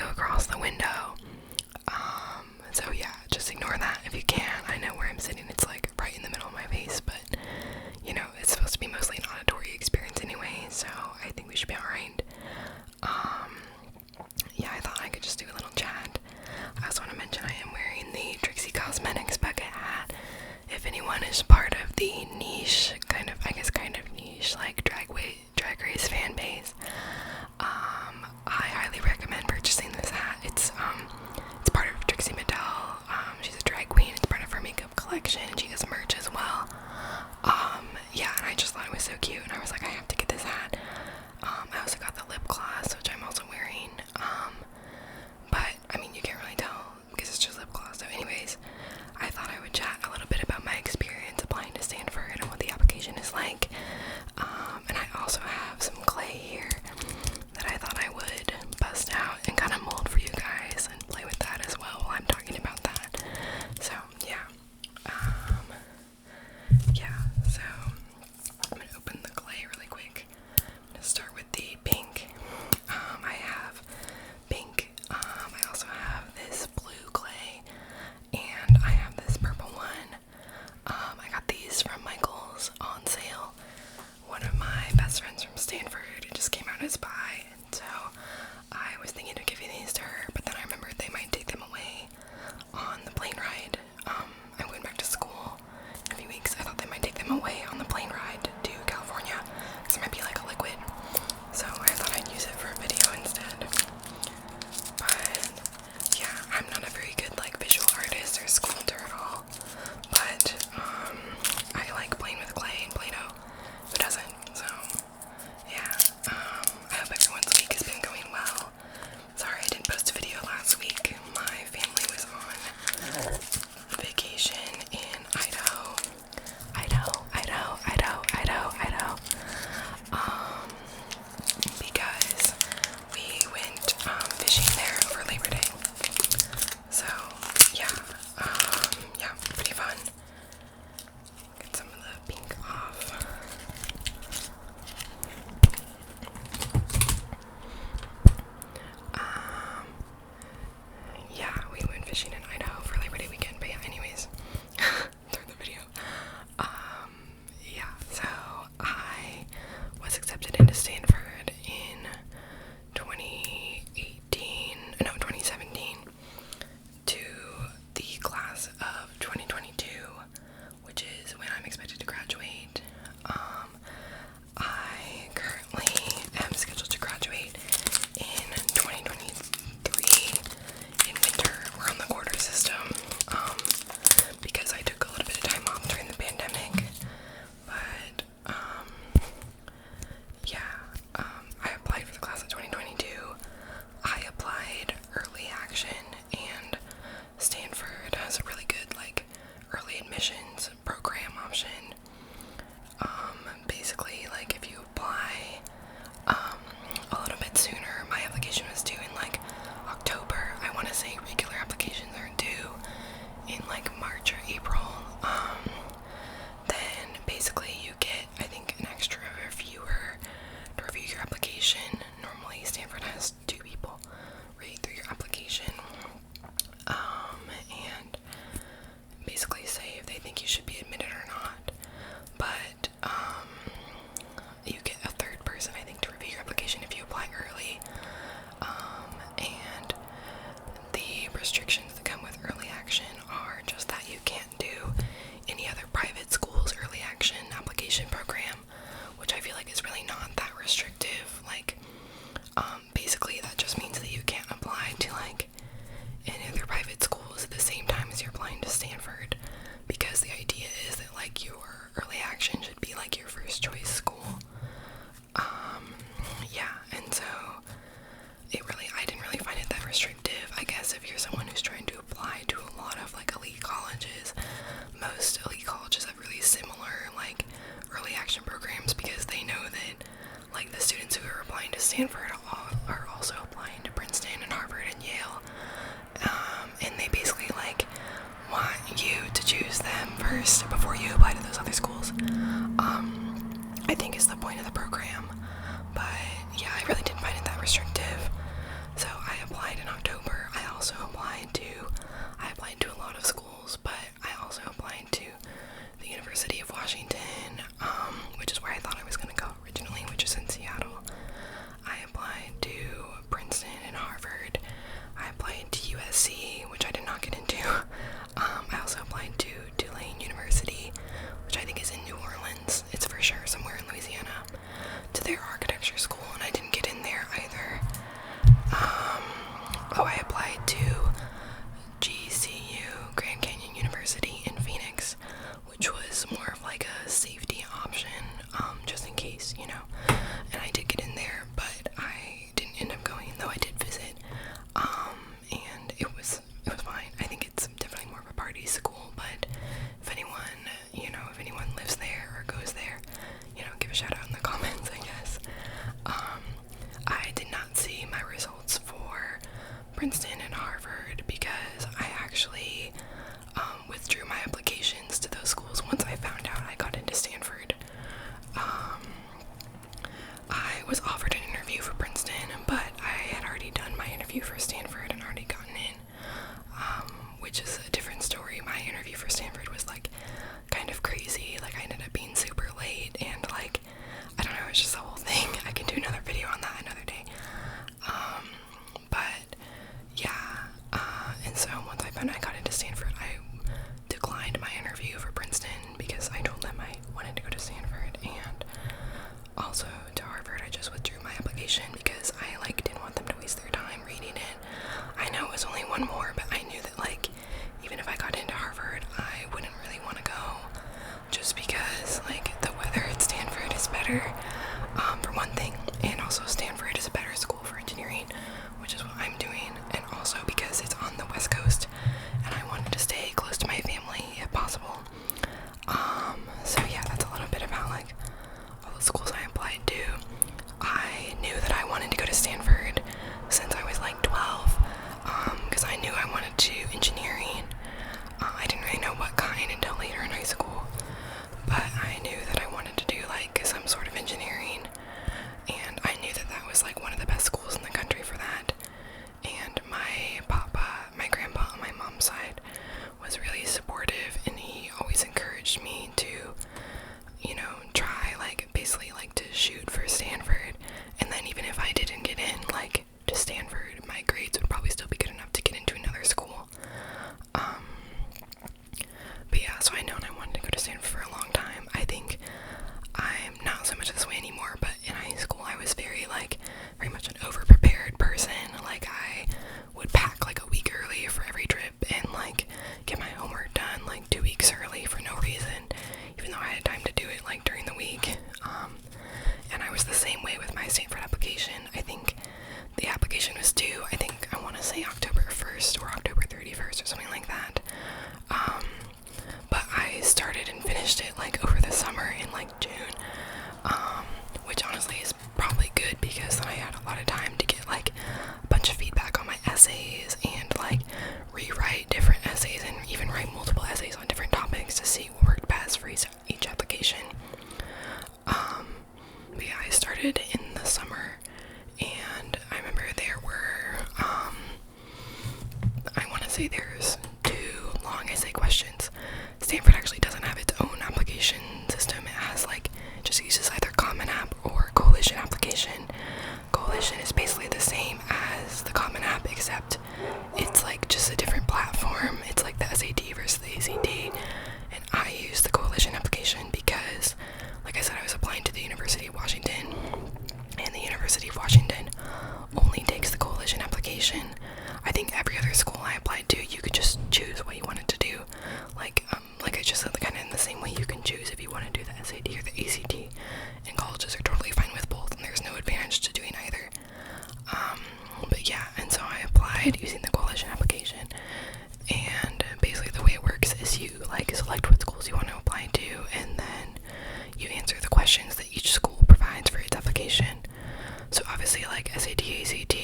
go across the window. So yeah, just ignore that if you can. I know where I'm sitting, it's like right in the middle of my face, but you know, it's supposed to be mostly an auditory experience anyway, so I think we should be alright. Yeah, I thought I could just do a little chat. I also want to mention I am wearing the Trixie Cosmetics bucket hat. If anyone is part of the niche, kind of niche, like drag race fan base, I highly recommend purchasing this hat. It's part of Trixie Mattel. Harvard. I applied to USC, which I did not get into. I also applied to Tulane University, which I think is in New Orleans. It's for sure somewhere in Louisiana, to their architecture school, and I didn't get in there either. I applied to GCU, Grand Canyon University in Phoenix, which was more of like a safety option, just in case, you know. And I did get in there, but I didn't end up going, though I did visit. And it was fine. I think it's definitely more of a party school, but if anyone lives there or goes there, give a shout out in the comments, I guess. I did not see my results for Princeton and Harvard because I actually withdrew my applications to those schools once I found out I got into Stanford. I was offered an interview for Princeton, but I had already done my interview for Stanford and already gotten in, which is a different story. My interview for Stanford was like kind of crazy. Like, I ended up being super late, and like, I don't know, it's just the whole thing. I can do another video on that another day. But yeah, and so once I found out I got into Stanford, I declined my interview for Princeton because I told them I wanted to go to Stanford, and also to Harvard I just withdrew my application because I didn't want them to waste their time reading it. I know it was only one more, but I knew that even if I got into Harvard, I wouldn't really want to go, just because the weather at Stanford is better, for one thing, and also Stanford is a better school for engineering, which is what I'm doing, and also because it's on the West Coast, and I wanted to stay close to my family if possible. So yeah, that's a little bit about all the schools I applied to. I knew that I wanted to go to Stanford since I was 12, because I knew I wanted to do engineering. I didn't really know what kind until later in high school, but I knew that I wanted to do some sort of engineering, and I knew that that was one of the best schools in the country for that. And my grandpa on my mom's side was really supportive, and he always encouraged me to try basically to shoot for Stanford, and then even if I didn't get in to Stanford, my grades would probably still be good enough to get into another school. But yeah, so I known I wanted to go to Stanford for a long time. I think I'm not so much this way anymore, but in high school I was very much an over-prepared person. I would pack a week early for every trip, and get my homework done 2 weeks early for no reason, even though I had time to do it during the week. And I was the same way with my Stanford application. I think the application was due, I want to say October 1st or October 31st or something like that. But I started and finished it over the summer in June, which honestly is probably good because then I had a lot of time to get a bunch of feedback on my essays and rewrite different essays and even write multiple essays on different topics to see what worked best for each application. But yeah, I started in the summer, and I remember there were, I want to say there's 2 long essay questions. Stanford actually doesn't have its own application system. It has just uses either Common App or Coalition application. Coalition is basically the same as the Common App, except it's just a different platform. It's the SAT versus the ACT, and I use the Coalition application because, like I said, I was applying to the University of Washington, and the University of Washington only takes the Coalition application. I think every other school I applied to, you could just choose what you wanted to do. Like I just said, kind of in the same way you can choose if you want to do the SAT or the ACT, and colleges are totally fine with both, and there's no advantage to doing either. But yeah, and so I applied using the Coalition application, and basically the way it works is you select what schools you want to apply to, and then you answer the questions that each school provides for its application. So obviously SAT, ACT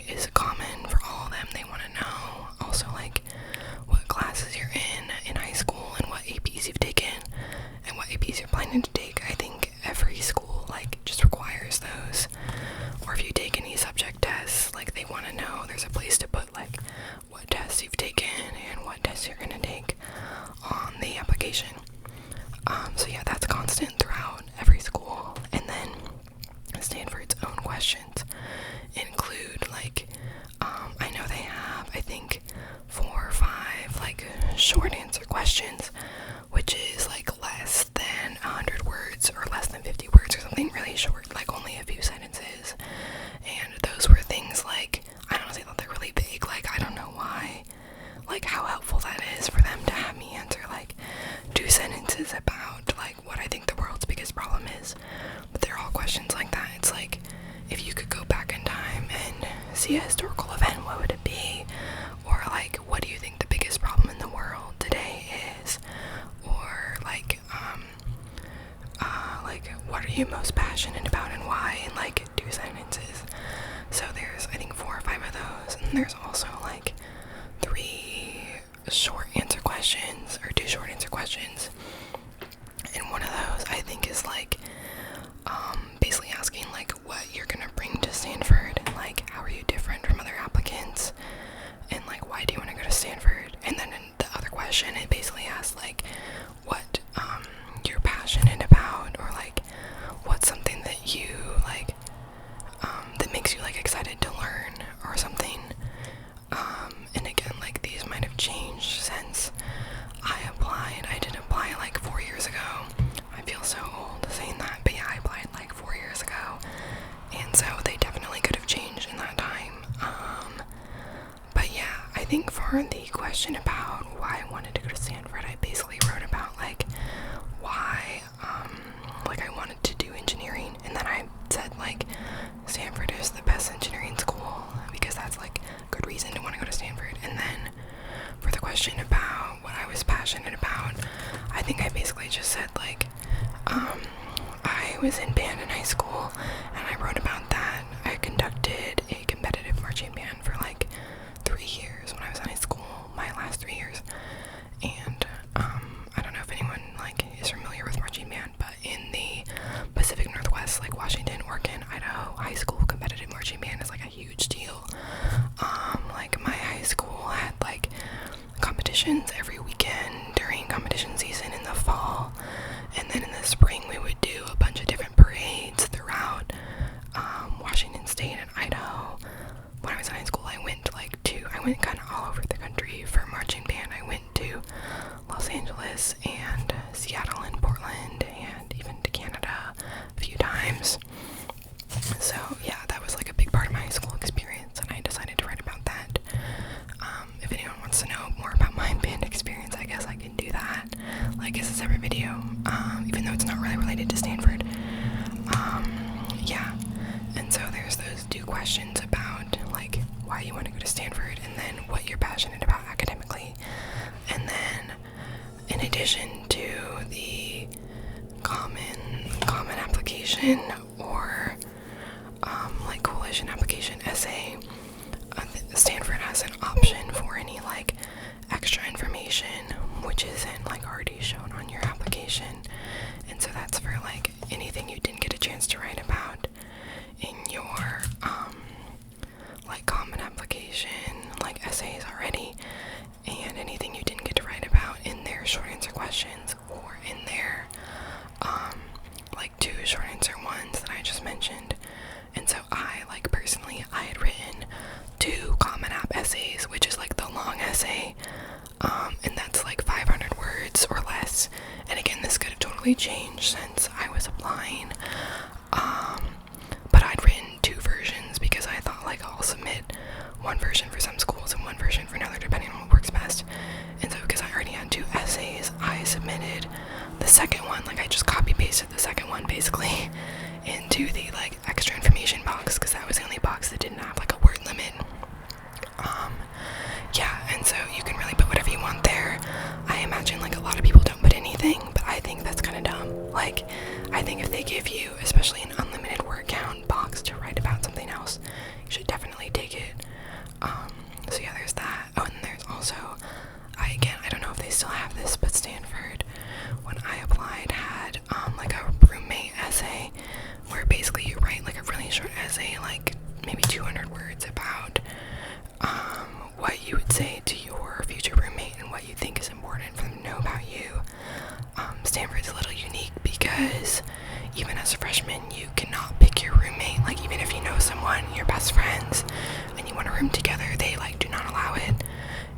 is common for all of them. They want to know also what classes you're in high school, and what APs you've taken, and what APs you're planning to take. I think every school just requires those. Or if you take any subject tests, they want to know there's a place to put you most passionate about and why, in like 2 sentences. So there's, I think, 4 or 5 of those, and there's also like 3 short answer questions, or 2 short answer questions. And one of those, I think, is like basically asking like what you're gonna bring to Stanford, and like how are you different from other applicants, and like why do you want to go to Stanford. And then in the other question, it basically asks like what you're passionate about, or like what's something that you like that makes you like excited to learn or something. And again, like these might have changed since I applied. I did apply like 4 years ago. I feel so old saying that, but yeah, I applied like 4 years ago, and so they definitely could have changed in that time. But yeah, I think for the question about why I wanted to go to Stanford, I basically wrote about like why like I wanted to do engineering, and then I said like Stanford is the best engineering school because that's like a good reason to want to go to Stanford. And then for the question about what I was passionate about, I think I basically just said like I was in band in high school, and I wrote about that. I conducted a competitive marching band for like 3 years when I was in high school, my last 3 years. And I don't know if anyone like is familiar with marching band, but in the Pacific Northwest, like Washington, Oregon, Idaho, high school competitive marching band is like a huge deal. Like my high school had like competitions every weekend during competition season in the fall, and then in the spring we would do a bunch of different parades throughout Washington State and Idaho. When I was in high school, I went kind of all over the country for marching band. I went to Los Angeles and Seattle and Portland, and even to Canada a few times. So yeah, that was like a big part of my high school experience, and I decided to write about that. If anyone wants to know more about my band experience, I guess I can do that, like as a separate video, even though it's not really related to Stanford. Yeah, and so there's those 2 questions about like why you want to go to Stanford, and then what you're passionate about academically. And then in addition to the common application or like coalition application essay, Stanford has an option for any like extra information which isn't like already shown on your application. And so that's for like anything you didn't get a chance to write about in your like common application like essays already, and anything you didn't get to write about in their short answer questions, or in their like 2 short answer ones that I just mentioned. And so I like personally, I had written 2 common app essays, which is like the long essay, and that's like 500 words or less. And again, this could have totally changed since I was applying, but I'd written 2 versions because I thought like I'll submit one version for some schools and one version for another depending on what works best. And so because I already had 2 essays, I submitted the second one, like I just copy pasted the second one basically into the like extra information box, because that was the only box that didn't have like a word limit. Yeah, and so you can really put whatever you want there. I imagine like a lot of people don't put anything, but I think that's kind of dumb. Like, I think if they give you, especially an unlimited word count box to write about something else, you should definitely take it. So yeah, there's that. Oh, and there's also, I don't know if they still have this, but Stanford, when I applied, had like a roommate essay, where basically you write like a really short essay, like maybe 200 words, about what you would say to your future roommate and what you think is important for them to know about you. Stanford's a little unique because even as a freshman, you cannot pick your roommate. Like, even if you know someone, you're best friends, and you want to room together, they like do not allow it.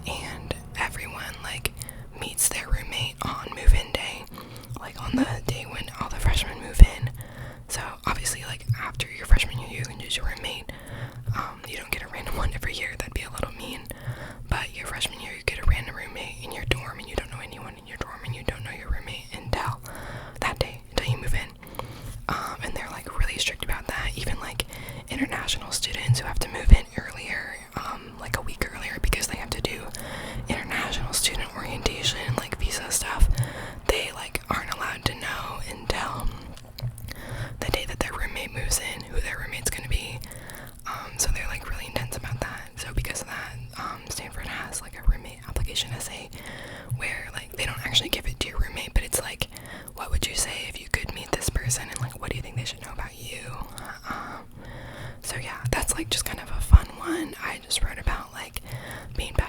And everyone like meets their roommate on move-in day, like on the day when all the freshmen move in. So obviously, like after your freshman year, you can choose your roommate. You don't get a random one every year. That'd be a little mean. But your freshman year, you get a random roommate in your dorm, and you don't know anyone in your dorm, and you don't know your roommate until that day, until you move in. And they're like really strict about that. Even like international students who have to move in earlier,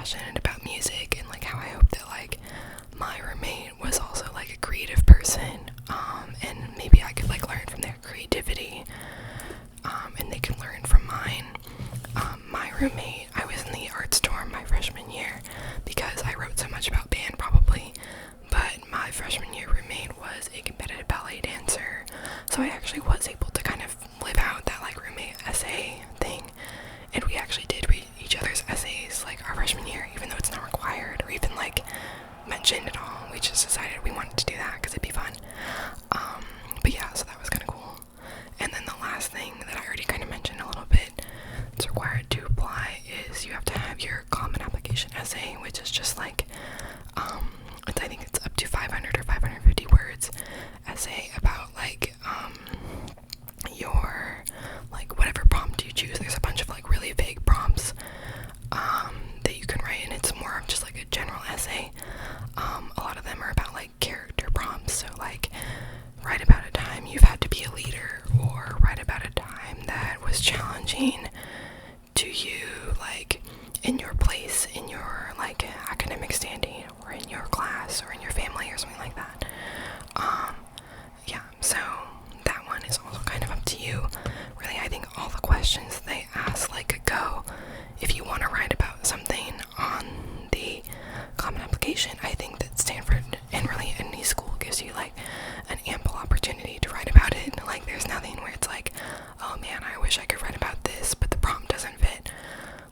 passionate about music, and like how I hope that like my roommate was also like a creative person, and maybe I could like learn from their creativity, and they could learn from mine. My roommate, I was in the art storm my freshman year because I wrote so much about band probably, but my freshman year roommate was a competitive ballet dancer, so I actually was able to kind of live out that like roommate essay thing, and we actually did read each other's essays like our freshman year, even though it's not required or even like mentioned at all. We just decided we wanted to do that because it'd be fun. But yeah, so that was kind of cool. And then the last thing that I already kind of mentioned a little bit, it's required to apply, is you have to have your common application essay, which is just like, I think it's up to 500 or 550 words essay about like, your, like whatever prompt you choose. There's a bunch of like really vague prompts, that you can write, and it's more of just like a general essay. A lot of them are about like character prompts, so like write about a time you've had to be a leader, or write about a time that was challenging to you, like in your place, in your like academic standing, or in your class, or in your family, or something like that. Yeah, so that one is also kind of up to you. Really, I think all the questions they ask like go. If you want to write about something on the common application, I think that Stanford, and really any school, gives you like an ample opportunity to write about it. Like there's nothing where it's like, oh man, I wish I could write about this, but the prompt doesn't fit.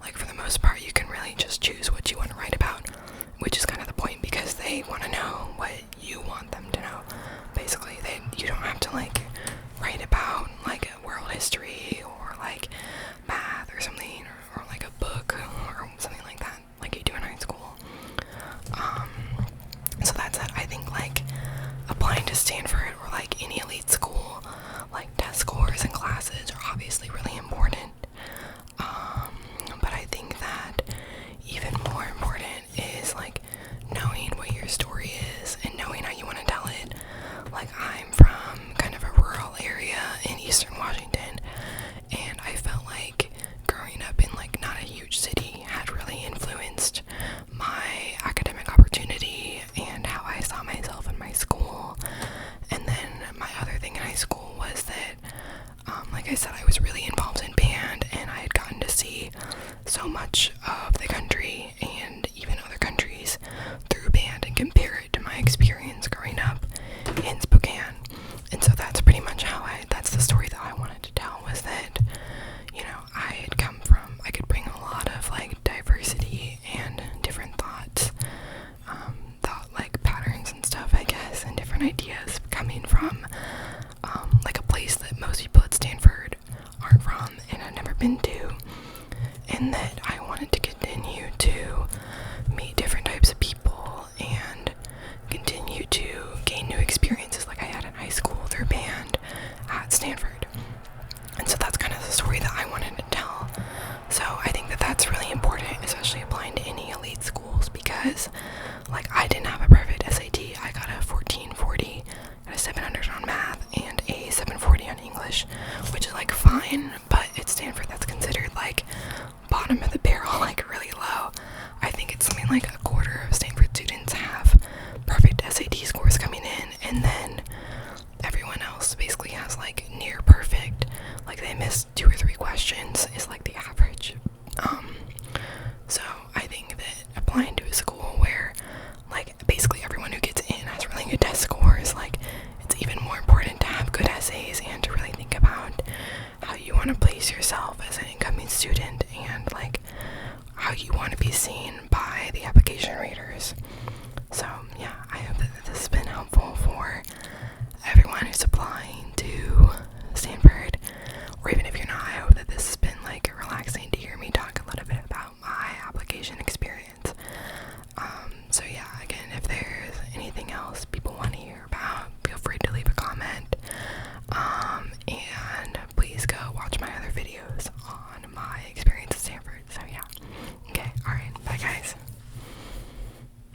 Like for the most part, you can really just choose what you want to write about, which is kind of the point, because they want to know what you want them to know. Basically, you don't have to like write about like world history or like math or something, or like a book or something like that, like you do in high school. So that's it. I think like applying to Stanford or like any elite school, like test scores and classes are obviously really important. But I think that even more important is like knowing what your story is and knowing how you want to tell it. Like I'm from kind of a rural area in eastern Washington, and I felt like growing up in like not a huge city had really influenced my academic opportunity and how I saw myself in my school. And then my other thing in high school was that, like I said, I was really involved in band, and I had gotten to see so much of the country and even other countries through band and compare it to my experience growing up in Spokane. And so that's pretty much that's the story that I wanted to tell, was that, you know, I could bring a lot of like diversity and different thought like patterns and stuff, I guess, and different ideas coming from like a place that most people at Stanford aren't from and have never been to, and that I wanted to continue to meet different types of people and continue to gain new experiences like I had in high school through band at Stanford. And so that's kind of the story that I wanted to tell. So I think that that's really important, especially applying to any elite schools, because like I didn't have a perfect SAT. I got a 1440, got a 700 on math, and a 740 on English, which is like fine, but at Stanford that's considered like bottom of the barrel, like really low. I think it's something like a quarter of Stanford students have perfect SAT scores coming in, and then everyone else basically has like near perfect, like they missed 2 or 3 questions is like the average. So I think that applying to a school where like basically everyone who gets in has really good test scores, like it's even more important to have good essays and to really think about how you want to place yourself as an incoming student, and like how you want to be seen by the application readers. So yeah, I hope that this has been helpful for everyone who's applying,